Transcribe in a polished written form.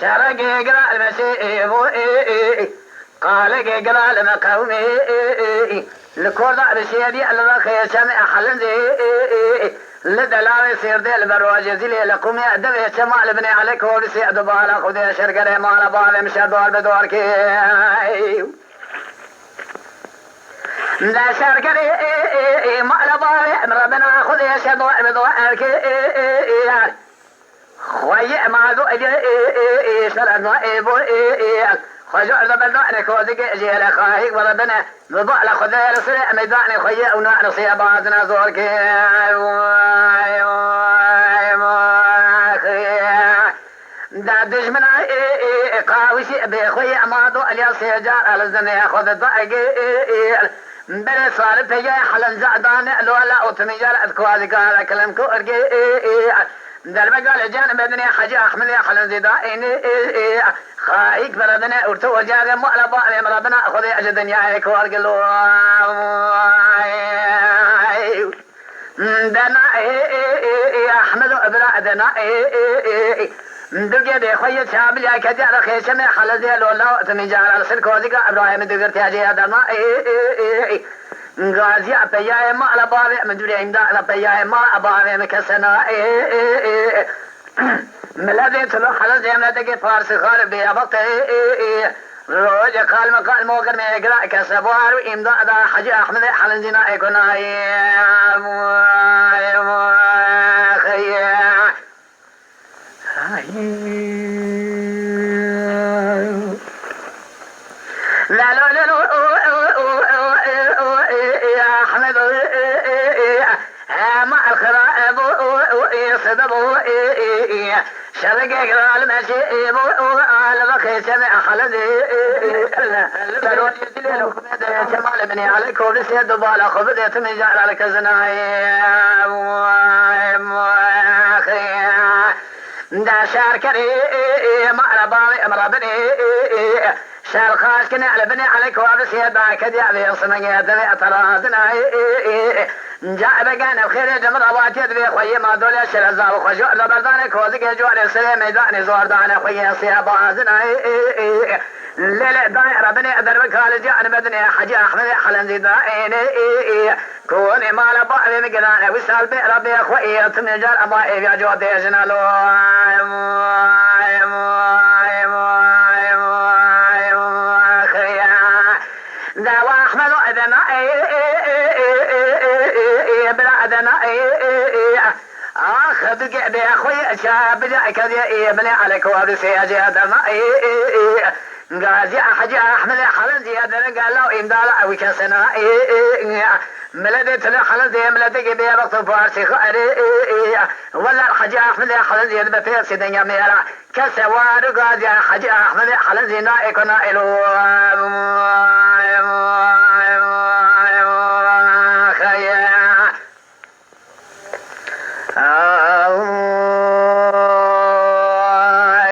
شرق يقرأ المسيب قال يقرأ المقومي لكورضع بسيدي الرخي سمع حلنزي لدلال يصير دي البرواج زلي لكم يأدب يسمع لبني عليك وبسي أدبالا خذي شرقري مالا بالي مشادوال بدورك لا شرقري مالا بالي ربنا خذي شادوال بدورك خوي ما ذو شرعنا خجر بدأنك وذيك جيل خايك وربنا نضع لخذي لصرع ميداني خوي ونحن صياباتنا زورك دادش من قاوشي بخوي ما ذو اليسي جار على الزني ياخذ الضائق بل صار بيجي حلن زعدان لولا أتمجال أذكوازك على كلامك أرقي درب قال جان بدني حاجة أحمد يا خلنا زيدائني خايك بردنا ارتو جاغ مؤلا باري مربنا خذي أجدن يايك وارقلو دنا أحمد أبرادنا دقي بخوية شاب جاي كجار خيشمي خلزي لولا تمجال السلك وذيك إبراهيم دقر تاجي هدرنا غازي أبياء ما لباري مجري عند أبياء ما أباري مكسنا ملذي تلو خلص جملتك فارس خارب يا بطي روج قال مقال موقر من يقرأ كسبوار وإمضاء حجي أحمد حلنزنا يكونا لا لا لا ما الخرائب صدبوا شرق قال ماشي على بخي سمع خلدي البرون يدلي لو خمد جمال بني عليك وبسي دبال خبد يتمجال على كزناي دا شاركري ما رباني امربني شال خاش كنا على بني عليك وابسي باك دي صنعي دني اترازنا جاء بقانا بخير جمر رواتي دبي خوي ما دول شل زاو خجو لبردان كوزك جوال سلام ميدان زور دان خوي صيابازنا لا داير بني دربك قال جاء بدني حاجه احمد حلنزي داين كوني مال بعض مقدان وسال بي ربي خوي تمجال ابا يا جودي جنالو دوا احمد اذنا بلادنا اخذ قعدي اخوي شاب جاك يا ابني عليك وابسي اجادنا غازي حاجة احمد حلنزي هذا قال له امدال وكسنا ملدت حلنزي ملدك بيا وقت فارسي خيري ولا حاجة احمد حلنزي بفير سيدنا ميرا كسوار غازي حاجة احمد حلنزي نائك نائلو